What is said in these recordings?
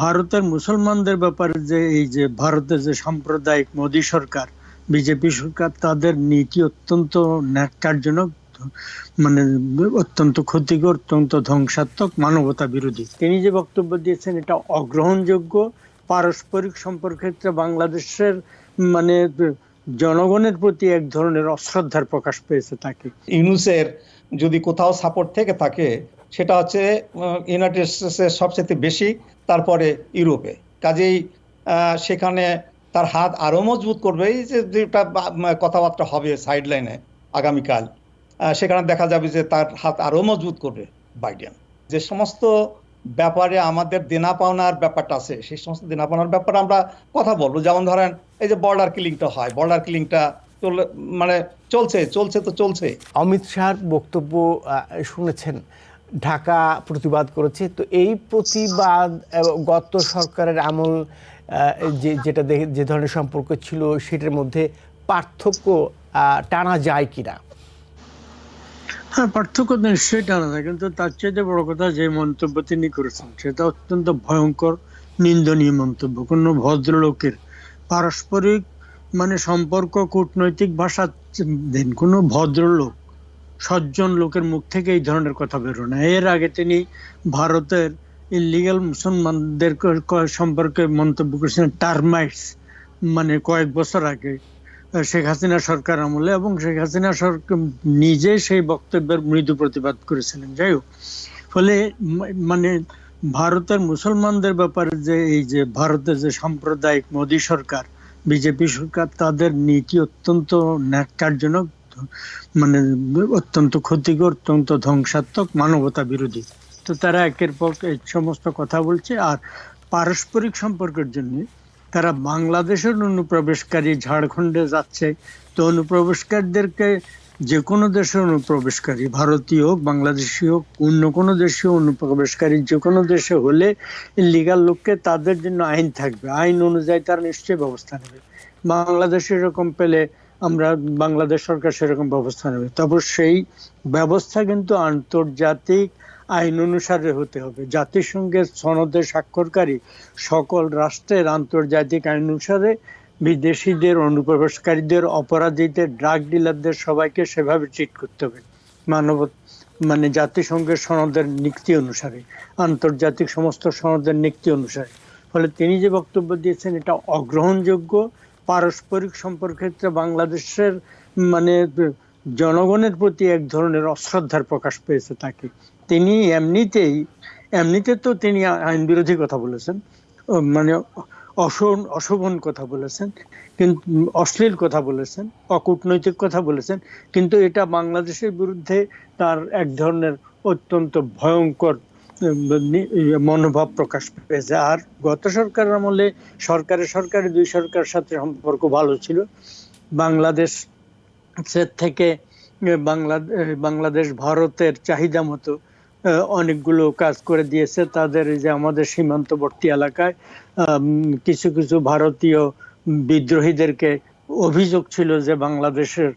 ভারতের মুসলমানদের ব্যাপারে যে এই যে ভারতের যে সাম্প্রদায়িক মোদী সরকার, বিজেপি সরকার, তাদের নীতি অত্যন্ত ন্যক্কারজনক, মানে অত্যন্ত ক্ষতিকর, অত্যন্ত ধ্বংসাত্মক, মানবতা বিরোধী। তিনি যে বক্তব্য দিয়েছেন এটা অগ্রহণযোগ্য। পারস্পরিক সম্পর্কের ক্ষেত্রে বাংলাদেশের মানে জনগণের প্রতি এক ধরনের অশ্রদ্ধার প্রকাশ পেয়েছে তাকে। ইউনূসের যদি কোথাও সাপোর্ট থেকে থাকে সেটা হচ্ছে ইউনাইটেড স্টেটসের সবচেয়ে বেশি, তারপরে ইউরোপে। কাজেই সেখানে তার হাত আরো মজবুত করবে। এই যে যেটা কথাবার্তা হবে সাইড লাইনে আগামীকাল, সেখানে দেখা যাবে যে তার হাত আরো মজবুত করবে বাইডেন। যে সমস্ত ব্যাপারে আমাদের দেনা পাওনার ব্যাপারটা আছে, সেই সমস্ত দেনা পাওনার ব্যাপারে আমরা কথা বলবো। যেমন ধরেন এই যে বর্ডার কিলিংটা হয়, বর্ডার কিলিংটা মানে চলছে। অমিত শাহর বক্তব্য শুনেছেন, ঢাকা প্রতিবাদ করেছে। তো এই প্রতিবাদ গত সরকারের আমল যেটা যে ধরনের সম্পর্ক ছিল সেটার মধ্যে পার্থক্য টানা যায় কিনা? হ্যাঁ, পার্থক্য নিশ্চয়ই টানা যায়, কিন্তু তার চাইতে বড় কথা যে মন্তব্য তিনি করেছেন সেটা অত্যন্ত ভয়ঙ্কর, নিন্দনীয় মন্তব্য। কোনো ভদ্রলোকের পারস্পরিক সম্পর্ক কূটনৈতিক ভাষা দেন, কোনো ভদ্রলোক সজ্জন লোকের মুখ থেকে এই ধরনের কথা বেরো না। এর আগে তিনি ভারতের ইলিগাল মুসলমানদের সম্পর্কে মন্তব্য করেছেন টার্মাইটস, কয়েক বছর আগে শেখ হাসিনা সরকার আমলে, এবং শেখ হাসিনা সরকার নিজে সেই বক্তব্যের মৃদু প্রতিবাদ করেছিলেন। যাই হোক, ফলে ভারতের মুসলমানদের ব্যাপারে যে এই যে ভারতের যে সাম্প্রদায়িক মোদী সরকার, বিজেপি সরকার, তাদের নীতি অত্যন্ত ন্যক্কারজনক, অত্যন্ত ক্ষতিকর, অত্যন্ত ধ্বংসাত্মক, মানবতা বিরোধী। তো তারা একের পর এই সমস্ত কথা বলছে। আর পারস্পরিক সম্পর্কের জন্য তারা বাংলাদেশের অনুপ্রবেশকারী ঝাড়খণ্ডে যাচ্ছে, তো অনুপ্রবেশকারীদেরকে যে কোনো দেশের অনুপ্রবেশকারী, ভারতীয় হোক, বাংলাদেশি হোক, অন্য কোনো দেশীয় অনুপ্রবেশকারী যে কোনো দেশে হলে ইলিগাল লোককে তাদের জন্য আইন থাকবে, আইন অনুযায়ী তারা নিশ্চয়ই ব্যবস্থা নেবে। বাংলাদেশে এরকম পেলে আমরা, বাংলাদেশ সরকার সেরকম ব্যবস্থা নেবে। তবে সেই ব্যবস্থা কিন্তু আন্তর্জাতিক আইন অনুসারে হতে হবে। জাতিসংঘের সনদে স্বাক্ষরকারী সকল রাষ্ট্রের আন্তর্জাতিক আইন অনুসারে বিদেশিদের, অনুপ্রবেশকারীদের, অপরাধীদের, ড্রাগ ডিলারদের সবাইকে সেভাবে ট্রিট করতে হবে মানব জাতিসংঘের সনদের নীতি অনুসারে, আন্তর্জাতিক সমস্ত সনদের নীতি অনুসারে। ফলে তিনি যে বক্তব্য দিয়েছেন এটা অগ্রহণযোগ্য। পারস্পরিক সম্পর্কের ক্ষেত্রে বাংলাদেশের জনগণের প্রতি এক ধরনের অশ্রদ্ধার প্রকাশ পেয়েছে তাকে। তিনি এমনিতে তো তিনি আইন বিরোধী কথা বলেছেন, অশোভন কথা বলেছেন, কিন্তু অশ্লীল কথা বলেছেন, অকূটনৈতিক কথা বলেছেন, কিন্তু এটা বাংলাদেশের বিরুদ্ধে তার এক ধরনের অত্যন্ত ভয়ঙ্কর মনোভাব প্রকাশ পেয়েছে। আর গত সরকারের আমলে সরকারি দুই সরকারের সাথে সম্পর্ক ভালো ছিল। বাংলাদেশ থেকে বাংলাদেশ ভারতের চাহিদা মতো অনেকগুলো কাজ করে দিয়েছে। তাদের যে আমাদের সীমান্তবর্তী এলাকায় কিছু কিছু ভারতীয় বিদ্রোহীদেরকে অভিযোগ ছিল যে বাংলাদেশের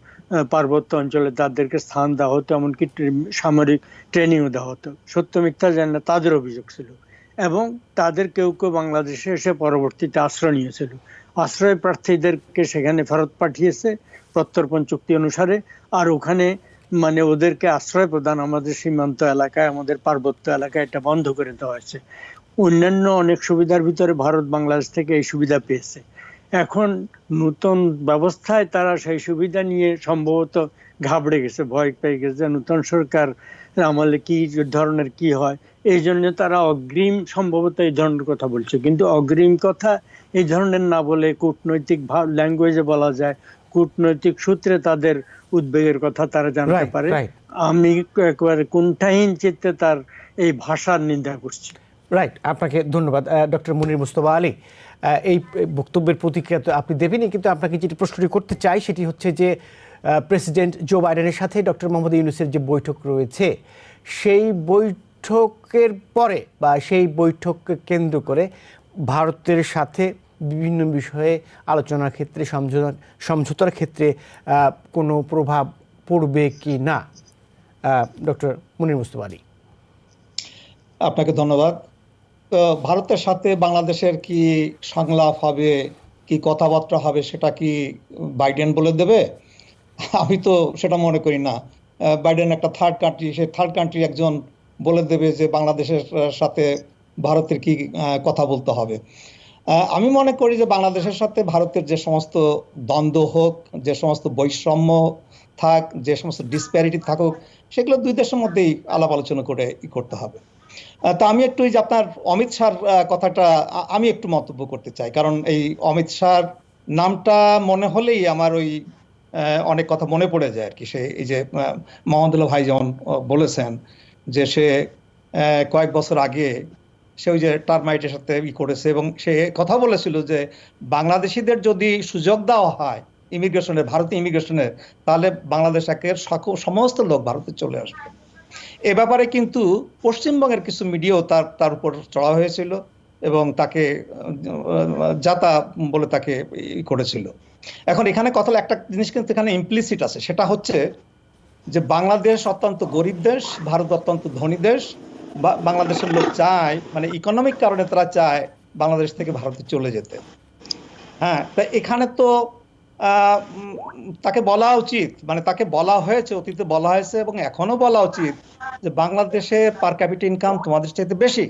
পার্বত্য অঞ্চলে তাদেরকে স্থান দেওয়া হতো, এমনকি সামরিক ট্রেনিংও দেওয়া হতো। সত্য মিথ্যা জানি না, তাদের অভিযোগ ছিল। এবং তাদের কেউ কেউ বাংলাদেশে এসে পরবর্তীতে আশ্রয় নিয়েছিল। আশ্রয় প্রার্থীদেরকে সেখানে ফেরত পাঠিয়েছে প্রত্যর্পণ চুক্তি অনুসারে। আর ওখানে ওদেরকে আশ্রয় প্রদান আমাদের সীমান্ত এলাকায়, আমাদের পার্বত্য এলাকায় এটা বন্ধ করে দেওয়া হয়েছে। অন্যান্য অনেক সুবিধার ভিতরে ভারত বাংলাদেশ থেকে এই সুবিধা পেয়েছে। এখন নতুন ব্যবস্থায় তারা সেই সুবিধা নিয়ে সম্ভবত ঘাবড়ে গেছে, ভয় পেয়ে গেছে, নতুন সরকার আমলে কি ধরনের কি হয়। এই জন্য তারা অগ্রিম সম্ভবত এই ধরনের কথা বলছে। কিন্তু অগ্রিম কথা এই ধরনের না বলে কূটনৈতিক ল্যাঙ্গুয়েজে বলা যায়, কূটনৈতিক সূত্রে তাদের উদ্বেগের কথা তারা জানতে পারে। আমি একেবারে কুণ্ঠাহীন চিত্তে তার এই ভাষার নিন্দা করছি। রাইট, আপনাকে ধন্যবাদ ডক্টর মুনির মুস্তফা আলী। এই বক্তব্যের প্রতিক্রিয়া তো আপনি দেবেনই, কিন্তু আপনাকে যেটি প্রশ্নটি করতে চাই সেটি হচ্ছে যে প্রেসিডেন্ট জো বাইডেনের সাথে ডক্টর মোহাম্মদ ইউনূসের যে বৈঠক রয়েছে, সেই বৈঠকের পরে বা সেই বৈঠককে কেন্দ্র করে ভারতের সাথে বিভিন্ন বিষয়ে আলোচনার ক্ষেত্রে, সমঝোতার ক্ষেত্রে কোনো প্রভাব পড়বে কি না? ডক্টর মুনির মুস্তফা আলী। আপনাকে ধন্যবাদ। তো ভারতের সাথে বাংলাদেশের কি সংলাপ হবে, কি কথাবার্তা হবে, সেটা কি বাইডেন বলে দেবে? আমি তো সেটা মনে করি না। বাইডেন একটা থার্ড কান্ট্রি, সে থার্ড কান্ট্রি একজন বলে দেবে যে বাংলাদেশের সাথে ভারতের কি কথা বলতে হবে। আমি মনে করি যে বাংলাদেশের সাথে ভারতের যে সমস্ত দ্বন্দ্ব হোক, যে সমস্ত বৈষম্য থাক, যে সমস্ত ডিসপ্যারিটি থাকুক, সেগুলো দুই দেশের মধ্যেই আলাপ আলোচনা করে করতে হবে। তা আমি একটু এই যে আপনার অমিত শাহর কথাটা আমি একটু মন্তব্য করতে চাই, কারণ এই অমিত শাহর নামটা মনে হলেই আমার ওই অনেক কথা মনে পড়ে যায় আর কি। সে এই যে মোহাম্মদুল্লাহ ভাই যেমন বলেছেন যে সে কয়েক বছর আগে সে ওই যে টার্মাইটের সাথে করেছে, এবং সে কথা বলেছিল যে বাংলাদেশিদের যদি সুযোগ দেওয়া হয় ইমিগ্রেশনের, ভারতীয় ইমিগ্রেশনের, তাহলে বাংলাদেশ একের সমস্ত লোক ভারতে চলে আসবে। এ ব্যাপারে কিন্তু পশ্চিমবঙ্গের কিছু মিডিয়াও তার উপর চড়া হয়েছিল এবং তাকে যাতা বলে তাকে করেছিল। এখন এখানে কথা একটা জিনিস কিন্তু এখানে ইমপ্লিসিট আছে, সেটা হচ্ছে যে বাংলাদেশ অত্যন্ত গরিব দেশ, ভারত অত্যন্ত ধনী দেশ। বাংলাদেশের লোক চায়, মানে ইকোনমিক কারণে তারা চায় বাংলাদেশ থেকে ভারতে চলে যেতে। হ্যাঁ, তা এখানে তো তাকে বলা উচিত, মানে তাকে বলা হয়েছে, অতীতে বলা হয়েছে এবং এখনো বলা উচিত যে বাংলাদেশের পার ক্যাপিটা ইনকাম তোমাদের চাইতে বেশি,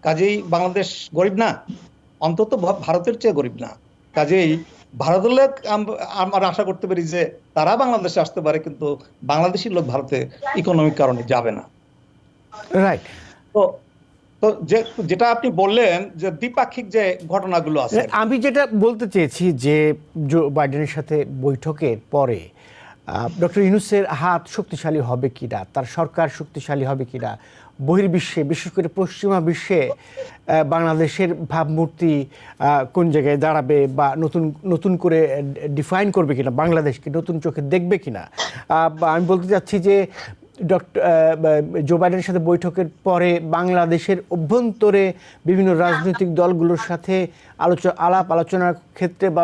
কাজেই বাংলাদেশ গরিব না, অন্তত ভারতের চেয়ে গরিব না। কাজেই ভারতের লোক আমরা আশা করতে পারি যে তারা বাংলাদেশে আসতে পারে, কিন্তু বাংলাদেশি লোক ভারতে ইকোনমিক কারণে যাবে না। রাইট। তো তো যেটা আপনি বললেন যে দ্বিপাক্ষিক যে ঘটনাগুলো আছে, আমি যেটা বলতে চেয়েছি যে জো বাইডেনের সাথে বৈঠকের পরে ডক্টর ইউনূসের হাত শক্তিশালী হবে কিনা, তার সরকার শক্তিশালী হবে কিনা, বহির্বিশ্বে বিশেষ করে পশ্চিমা বিশ্বে বাংলাদেশের ভাবমূর্তি কোন জায়গায় দাঁড়াবে, বা নতুন করে ডিফাইন করবে কিনা, বাংলাদেশকে নতুন চোখে দেখবে কিনা। আমি বলতে চাচ্ছি যে জো বাইডেনের সাথে বৈঠকের পরে বাংলাদেশের অভ্যন্তরে বিভিন্ন রাজনৈতিক দলগুলোর সাথে আলাপ আলোচনার ক্ষেত্রে বা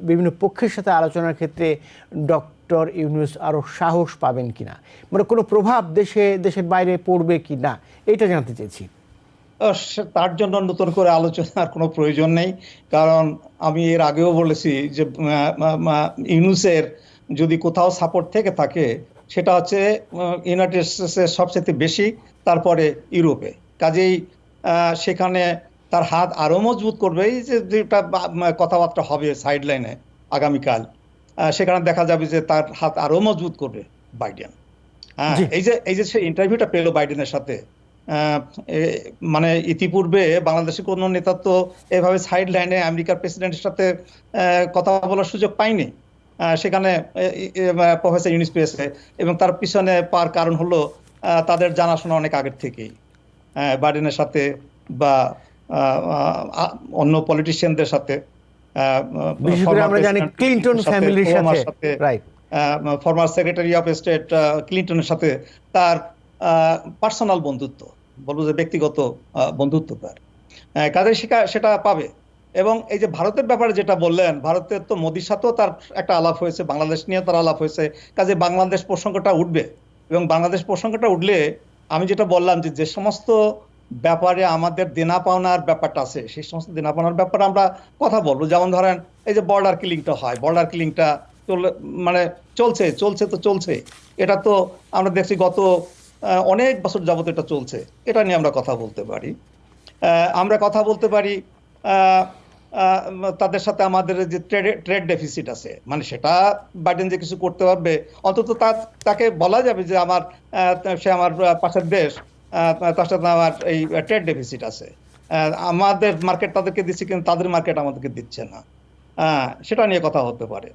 বিভিন্ন পক্ষের সাথে আলোচনার ক্ষেত্রে ডক্টর ইউনূস আরও সাহস পাবেন কিনা, মানে কোনো প্রভাব দেশের বাইরে পড়বে কি না, এটা জানতে চেয়েছি। তার জন্য নতুন করে আলোচনার কোনো প্রয়োজন নেই, কারণ আমি এর আগেও বলেছি যে ইউনূসের যদি কোথাও সাপোর্ট থেকে থাকে সেটা হচ্ছে ইউনাইটেড স্টেটসের সবচেয়ে বেশি, তারপরে ইউরোপে। কাজেই সেখানে তার হাত আরো মজবুত করবে। এই যে যেটা কথাবার্তা হবে সাইড লাইনে আগামীকাল, সেখানে দেখা যাবে যে তার হাত আরো মজবুত করবে বাইডেন। হ্যাঁ, এই যে সে ইন্টারভিউটা পেলো বাইডেনের সাথে, মানে ইতিপূর্বে বাংলাদেশের কোনো নেতা তো এভাবে সাইড লাইনে আমেরিকার প্রেসিডেন্টের সাথে কথা বলার সুযোগ পায়নি। সেখানে প্রফেসর ইউনূস পেয়েছে, এবং তার পিছনে পাওয়ার কারণ হলো তাদের জানাশোনা অনেক আগের থেকেই বাইডেনের সাথে বা অন্য পলিটিশিয়ানদের সাথে, ফরমার সেক্রেটারি অফ স্টেট ক্লিন্টনের সাথে তার পার্সোনাল বন্ধুত্ব, বলবো যে ব্যক্তিগত বন্ধুত্ব তার, কাজে সেটা পাবে। এবং এই যে ভারতের ব্যাপারে যেটা বললেন, ভারতের তো মোদির সাথেও তার একটা আলাপ হয়েছে, বাংলাদেশ নিয়ে তার আলাপ হয়েছে, কাজে বাংলাদেশ প্রসঙ্গটা উঠবে। এবং বাংলাদেশ প্রসঙ্গটা উঠলে আমি যেটা বললাম যে সমস্ত ব্যাপারে আমাদের দেনা পাওনার ব্যাপারটা আছে, সেই সমস্ত দেনা পাওনার ব্যাপারে আমরা কথা বলবো। যেমন ধরেন এই যে বর্ডার কিলিংটা হয়, বর্ডার কিলিংটা মানে চলছে, এটা তো আমরা দেখছি গত অনেক বছর যাবত এটা চলছে, এটা নিয়ে আমরা কথা বলতে পারি। আমরা কথা বলতে পারি তাদের সাথে আমাদের যে ট্রেড ডেফিসিট আছে, মানে সেটা বাইডেন যে কিছু করতে পারবে, অন্তত তাকে বলা যাবে যে সে আমার পাশের দেশ, তার সাথে আমার এই ট্রেড ডেফিসিট আছে, আমাদের মার্কেট তাদেরকে দিচ্ছে কিন্তু তাদের মার্কেট আমাদেরকে দিচ্ছে না, সেটা নিয়ে কথা হতে পারে।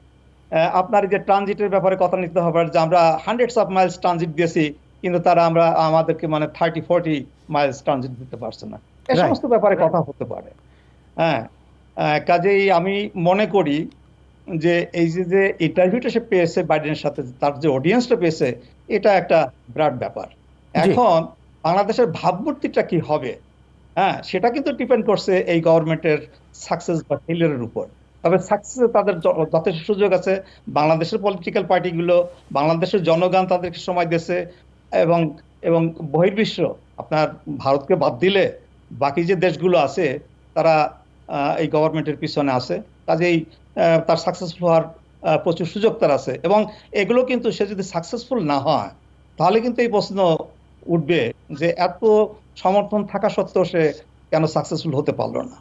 আপনার যে ট্রানজিটের ব্যাপারে কথা নিতে হবে, যে আমরা হান্ড্রেডস অফ মাইলস ট্রানজিট দিয়েছি, কিন্তু তারা আমাদেরকে মানে 30-40 মাইলস ট্রানজিট দিতে পারছে না, এই সমস্ত ব্যাপারে কথা হতে পারে। হ্যাঁ, কাজেই আমি মনে করি যে এই যে ইন্টারভিউটা সে পেয়েছে বাইডেনের সাথে, তার যে অডিয়েন্সটা পেয়েছে, এটা একটা বিরাট ব্যাপার। এখন বাংলাদেশের ভাবমূর্তিটা কি হবে, হ্যাঁ, সেটা কিন্তু ডিপেন্ড করছে এই গভর্নমেন্টের সাকসেস বা ফেলিয়ারের উপর। তবে সাকসেসে তাদের যথেষ্ট সুযোগ আছে। বাংলাদেশের পলিটিক্যাল পার্টিগুলো, বাংলাদেশের জনগণ তাদেরকে সময় দিয়েছে, এবং বহির্বিশ্ব আপনার ভারতকে বাদ দিলে বাকি যে দেশগুলো আছে তারা এই গভর্নমেন্টের পিছনে আছে, কাজেই তার সাকসেসফুল হওয়ার প্রচুর সুযোগ তার আছে। এবং এগুলো কিন্তু সে যদি সাকসেসফুল না হয় তাহলে কিন্তু এই প্রশ্ন উঠবে যে এত সমর্থন থাকা সত্ত্বেও সে কেন সাকসেসফুল হতে পারলো না।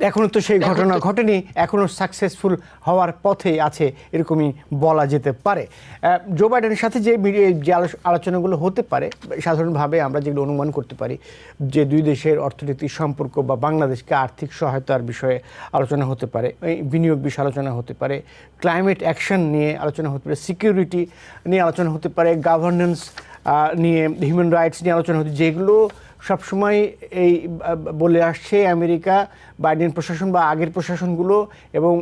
এখনো তো সেই ঘটনা ঘটেনি, এখনো সাকসেসফুল হওয়ার পথে আছে এরকমই বলা যেতে পারে। জো বাইডেনের সাথে যে আলোচনাগুলো হতে পারে, সাধারণভাবে আমরা যেগুলো অনুমান করতে পারি যে দুই দেশের অর্থনৈতিক সম্পর্ক বা বাংলাদেশকে আর্থিক সহায়তার বিষয়ে আলোচনা হতে পারে, বিনিয়োগ বিষয়ে আলোচনা হতে পারে, ক্লাইমেট অ্যাকশন নিয়ে আলোচনা হতে পারে, সিকিউরিটি নিয়ে আলোচনা হতে পারে, গভর্নেন্স নিয়ে, হিউম্যান রাইটস নিয়ে আলোচনা হতে, যেগুলো সবসময় এই বলে আসছে আমেরিকা, বাইডেন প্রশাসন বা আগের প্রশাসনগুলো এবং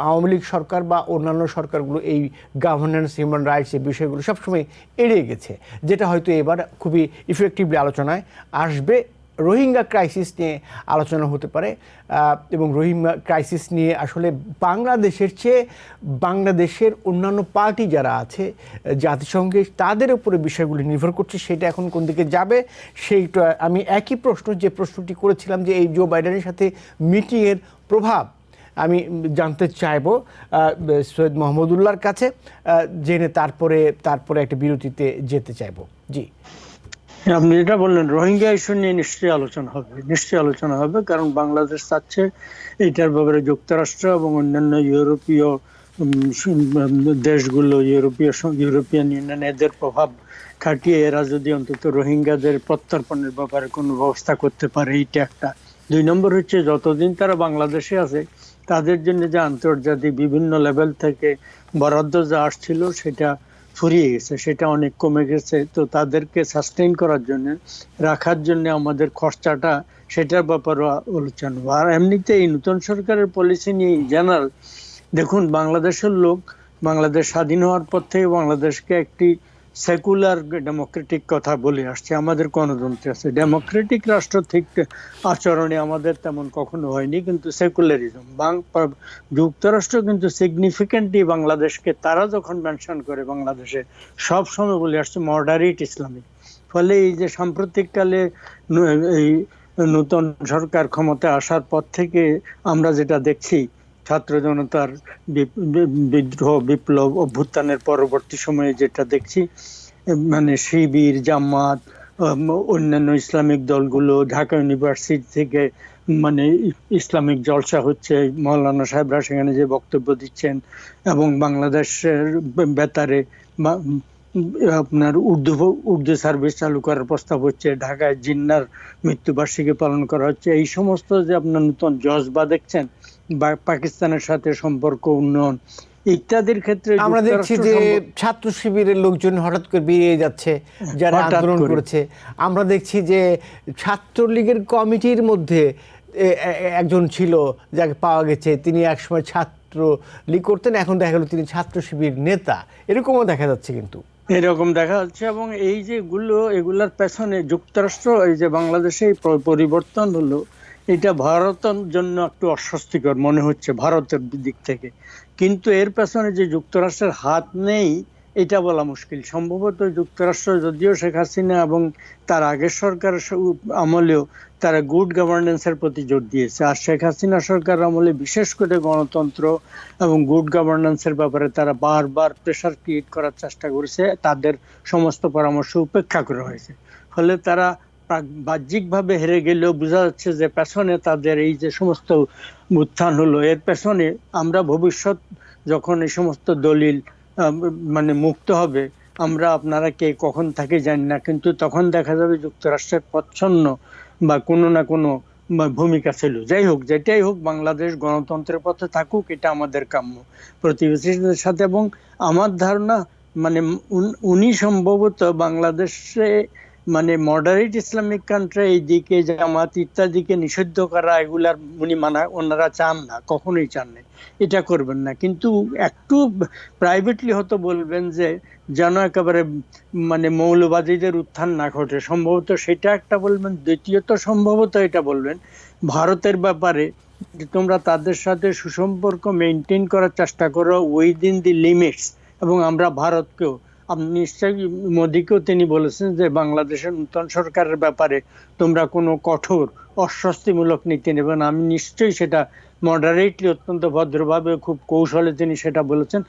আওয়ামী লীগ সরকার বা অন্যান্য সরকারগুলো এই গভর্নেন্স, হিউম্যান রাইটস এই বিষয়গুলো সবসময় এড়িয়ে গেছে, যেটা হয়তো এবার খুবই ইফেক্টিভলি আলোচনায় আসবে। রোহিঙ্গা ক্রাইসিস নিয়ে আলোচনা হতে পারে এবং রোহিঙ্গা ক্রাইসিস নিয়ে আসলে বাংলাদেশের চেয়ে বাংলাদেশের অন্যান্য পার্টি যারা আছে জাতিসংঘে, তাদের উপরে বিষয়গুলি নির্ভর করছে সেটা এখন কোন দিকে যাবে। সেইটা আমি একই প্রশ্ন যে প্রশ্নটি করেছিলাম যে এই জো বাইডেনের সাথে মিটিংয়ের প্রভাব আমি জানতে চাইব সৈয়দ মোহাম্মদুল্লাহর কাছে, জেনে তারপরে একটা বিরতিতে যেতে চাইব। জি, আপনি যেটা বললেন রোহিঙ্গা ইস্যু নিয়ে নিশ্চয়ই আলোচনা হবে, কারণ বাংলাদেশ চাচ্ছে এইটার ব্যাপারে যুক্তরাষ্ট্র এবং অন্যান্য ইউরোপীয় দেশগুলো, ইউরোপিয়ান ইউনিয়ন এদের প্রভাব খাটিয়ে এরা যদি অন্তত রোহিঙ্গাদের প্রত্যর্পণের ব্যাপারে কোনো ব্যবস্থা করতে পারে, এইটা একটা। 2 নম্বর হচ্ছে যতদিন তারা বাংলাদেশে আছে তাদের জন্য যে আন্তর্জাতিক বিভিন্ন লেভেল থেকে বরাদ্দ যা আসছিল সেটা ফুরিয়ে গেছে, সেটা অনেক কমে গেছে। তো তাদেরকে সাস্টেইন করার জন্য, রাখার জন্য আমাদের খরচাটা, সেটার ব্যাপারে আলোচনা। আর এমনিতে এই নতুন সরকারের পলিসি নিয়ে জেনারেল দেখুন, বাংলাদেশের লোক বাংলাদেশ স্বাধীন হওয়ার পর থেকে বাংলাদেশকে একটি সেকুলার ডেমোক্রেটিক কথা বলে আসছে। আমাদের গণতন্ত্র আছে, ডেমোক্রেটিক রাষ্ট্র ঠিক আচরণে আমাদের তেমন কখনো হয়নি, কিন্তু সেকুলারিজম। যুক্তরাষ্ট্র কিন্তু সিগনিফিকেন্টলি বাংলাদেশকে তারা যখন মেনশন করে বাংলাদেশে সব সময় বলে আসছে মডারেট ইসলামিক। ফলে এই যে সাম্প্রতিককালে এই নতুন সরকার ক্ষমতায় আসার পর থেকে আমরা যেটা দেখছি, ছাত্র জনতার বিদ্রোহ, বিপ্লব, অভ্যুত্থানের পরবর্তী সময়ে যেটা দেখছি, মানে শিবির, জামাত, অন্যান্য ইসলামিক দলগুলো, ঢাকা ইউনিভার্সিটি থেকে মানে ইসলামিক জলসা হচ্ছে, মৌলানা সাহেবরা সেখানে যে বক্তব্য দিচ্ছেন, এবং বাংলাদেশের বেতারে আপনার উর্দু সার্ভিস চালু করার প্রস্তাব হচ্ছে, ঢাকায় জিন্নার মৃত্যুবার্ষিকী পালন করা হচ্ছে। এই সমস্ত যে আপনার নতুন জজবা দেখছেন, বা পাকিস্তানের সাথে সম্পর্ক উন্নয়ন ইত্যাদির ক্ষেত্রে আমরা দেখছি যে ছাত্র শিবিরের লোকজন হঠাৎ করে বেরিয়ে যাচ্ছে যারা আন্দোলন করেছে। আমরা দেখছি যে ছাত্রলীগের কমিটির মধ্যে একজন ছিল যাকে পাওয়া গেছে, তিনি একসময় ছাত্রলীগ করতেন, এখন দেখা গেল তিনি ছাত্র শিবির নেতা, এরকমও দেখা যাচ্ছে। কিন্তু এরকম দেখা যাচ্ছে, এবং এই যে এগুলার পেছনে যুক্তরাষ্ট্র, এই যে বাংলাদেশে পরিবর্তন হলো, এটা ভারতের জন্য একটু অস্বস্তিকর মনে হচ্ছে ভারতের দিক থেকে। কিন্তু এর পেছনে যে যুক্তরাষ্ট্রের হাত নেই এটা বলা মুশকিল। সম্ভবত যুক্তরাষ্ট্র, যদিও শেখ হাসিনা এবং তার আগের সরকারের আমলেও তারা গুড গভর্নেন্সের প্রতি জোর দিয়েছে, আর শেখ হাসিনা সরকার আমলে বিশেষ করে গণতন্ত্র এবং গুড গভর্নেন্সের ব্যাপারে তারা বারবার প্রেশার ক্রিয়েট করার চেষ্টা করেছে, তাদের সমস্ত পরামর্শ উপেক্ষা করা হয়েছে। ফলে তারা বাহ্যিকভাবে হেরে গেলেও বোঝা যাচ্ছে যে পেছনে তাদের এই যে সমস্ত উত্থান হলো, এর পেছনে আমরা ভবিষ্যৎ যখন এই সমস্ত দলিল মানে মুক্ত হবে, আমরা আপনারা কে কখন থাকে জানি না, কিন্তু তখন দেখা যাবে যুক্তরাষ্ট্রের প্রচ্ছন্ন বা কোনো না কোনো ভূমিকা ছিল। যাই হোক, যেটাই হোক, বাংলাদেশ গণতন্ত্রের পথে থাকুক, এটা আমাদের কাম্য প্রতিবেশীদের সাথে। এবং আমার ধারণা মানে উনি সম্ভবত বাংলাদেশে মানে মডারেট ইসলামিক কান্ট্রি এইদিকে জামাত ইত্যাদিকে নিষিদ্ধ করা, এগুলার উনি ওনারা চান না, কখনোই চান না, এটা করবেন না। কিন্তু একটু প্রাইভেটলি হয়তো বলবেন যে যেন একেবারে মানে মৌলবাদীদের উত্থান না ঘটে, সম্ভবত সেটা একটা বলবেন। দ্বিতীয়ত সম্ভবত এটা বলবেন ভারতের ব্যাপারে, তোমরা তাদের সাথে সুসম্পর্ক মেনটেন করার চেষ্টা করো উইদিন দি লিমিটস, এবং আমরা ভারতকেও আপনি নিশ্চয়ই মোদীকেও তিনি বলেছেন যে বাংলাদেশের নূতন সরকারের ব্যাপারে তোমরা কোনো কঠোর অস্বস্তিমূলক নীতি নেবে না। আমি নিশ্চয়ই সেটা মডারেটলি, অত্যন্ত ভদ্রভাবে, খুব কৌশলে তিনি সেটা বলেছেন।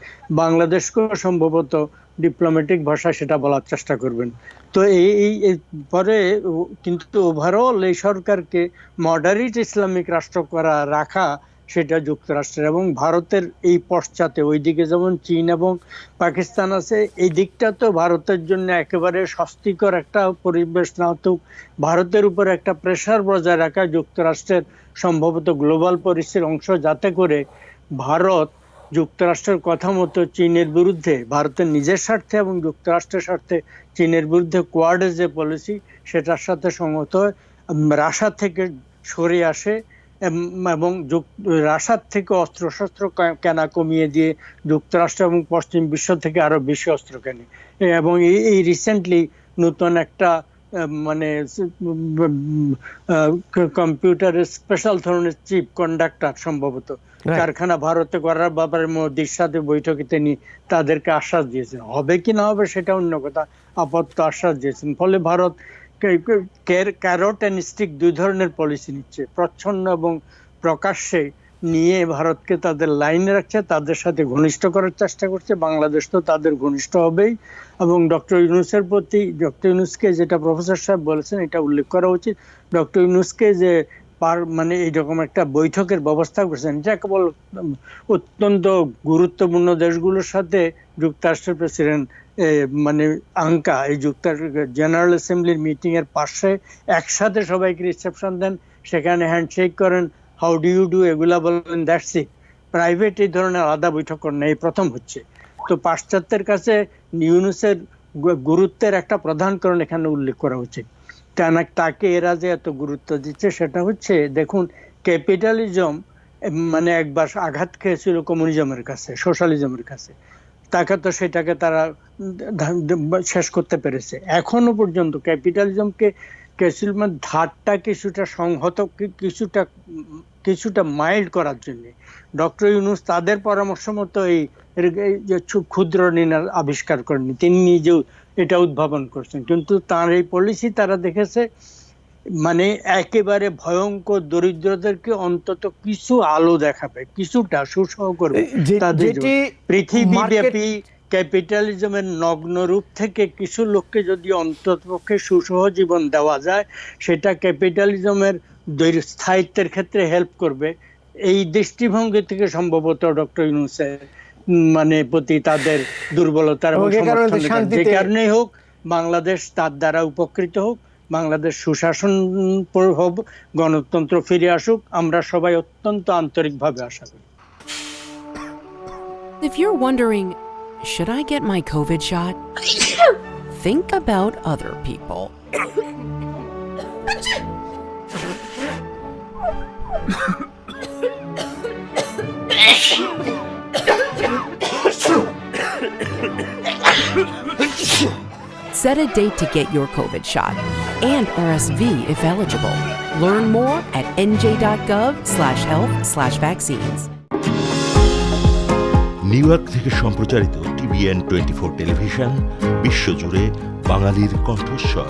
বাংলাদেশকেও সম্ভবত ডিপ্লোম্যাটিক ভাষায় সেটা বলার চেষ্টা করবেন। তো এই পরে কিন্তু ওভারঅল এই সরকারকে মডারেট ইসলামিক রাষ্ট্র রাখা, সেটা যুক্তরাষ্ট্রের এবং ভারতের এই পশ্চাতে, ওইদিকে যেমন চীন এবং পাকিস্তান আছে, এই দিকটা তো ভারতের জন্য একেবারে স্বস্তিকর একটা পরিবেশ না হতো। ভারতের উপর একটা প্রেসার বজায় রাখা যুক্তরাষ্ট্রের সম্ভবত গ্লোবাল পরিস্থিতির অংশ, যাতে করে ভারত যুক্তরাষ্ট্রের কথা মতো চীনের বিরুদ্ধে, ভারতের নিজের স্বার্থে এবং যুক্তরাষ্ট্রের স্বার্থে চীনের বিরুদ্ধে কোয়াডের যে পলিসি, সেটার সাথে সংহত হয়, রাশিয়া থেকে সরে আসে এবং রাশিয়ার থেকে অস্ত্রশস্ত্র কেনা কমিয়ে দিয়ে যুক্তরাষ্ট্র এবং পশ্চিম বিশ্ব থেকে আরো বেশি অস্ত্র কেনে। এবং এই রিসেন্টলি নতুন একটা মানে কম্পিউটারের স্পেশাল ধরনের চিপ কন্ডাক্টর সম্ভবত কারখানা ভারতে করার ব্যাপারে মোদির সাথে বৈঠকে তিনি তাদেরকে আশ্বাস দিয়েছেন। হবে কি না হবে সেটা অন্য কথা, আপাতত আশ্বাস দিয়েছেন। ফলে ভারত ক্যারট অ্যান্ড স্টিক দুই ধরনের পলিসি নিচ্ছে, প্রচ্ছন্ন এবং প্রকাশ্যে নিয়ে ভারতকে তাদের লাইনে রাখছে, তাদের সাথে ঘনিষ্ঠ করার চেষ্টা করছে। বাংলাদেশ তো তাদের ঘনিষ্ঠ হবেই। এবং ডক্টর ইউনূসের প্রতি, ডক্টর ইউনূসকে যেটা প্রফেসর সাহেব বলেছেন এটা উল্লেখ করা উচিত, ডক্টর ইউনূসকে যে মানে এইরকম একটা বৈঠকের ব্যবস্থা করছেন, এটা কেবল অত্যন্ত গুরুত্বপূর্ণ দেশগুলোর সাথে যুক্তরাষ্ট্রের প্রেসিডেন্ট মানে আঙ্কা এই যুক্তরাষ্ট্র জেনারেল অ্যাসেম্বলির মিটিং এর পাশে একসাথে সবাইকে রিসেপশন দেন, সেখানে হ্যান্ডশেক করেন, হাউ ডু ইউ ডু এগুলা বলেন, দ্যাটস ইট। প্রাইভেট এই ধরনের আলাদা বৈঠক করেন, এই প্রথম হচ্ছে। তো পাশ্চাত্যের কাছে ইউনূসের গুরুত্বের একটা প্রধান কারণ এখানে উল্লেখ করা উচিত। তাকে এরা যে এত গুরুত্ব দিচ্ছে সেটা হচ্ছে, দেখুন, ক্যাপিটালিজম মানে একবার আঘাত খেয়েছিল কমিউনিজমের কাছে, সোশ্যালিজমের কাছে, তাকে তো সেটাকে তারা শেষ করতে পেরেছে। এখনো পর্যন্ত ক্যাপিটালিজমকে ধারটা কিছুটা সংহত, কিছুটা মাইল্ড করার জন্য ডক্টর ইউনূস তাদের পরামর্শ মতো এই ক্ষুদ্র ঋণ আবিষ্কার করেননি, তিনি নিজেও এটা উদ্ভাবন করছেন। কিন্তু তার এই পলিসি তারা দেখেছে মানে একেবারে ভয়ঙ্কর দরিদ্রদেরকে অন্তত কিছু আলো দেখাবে, কিছুটা সুসহ করবে তাদের। পৃথিবীব্যাপী ক্যাপিটালিজমের নগ্ন রূপ থেকে কিছু লোককে যদি অন্ততপক্ষে সুসহ জীবন দেওয়া যায়, সেটা ক্যাপিটালিজমের স্থায়িত্বের ক্ষেত্রে হেল্প করবে। এই দৃষ্টিভঙ্গি থেকে সম্ভবত ডক্টর ইউনূসের মানে প্রতি তাদের দুর্বলতার এবং সমর্থন, যে কারণেই হোক বাংলাদেশ তার দ্বারা উপকৃত হোক, বাংলাদেশ সুশাসন হোক, গণতন্ত্র ফিরে আসুক, আমরা সবাই অত্যন্ত আন্তরিকভাবে আশা করি। If you're wondering, should I get my COVID shot? Think about other people. Set a date to get your COVID shot and RSV if eligible. Learn more at nj.gov/health/vaccines. New York থেকে সম্প্রচারিত TVN 24 television বিশ্বজুড়ে বাঙালির কণ্ঠস্বর।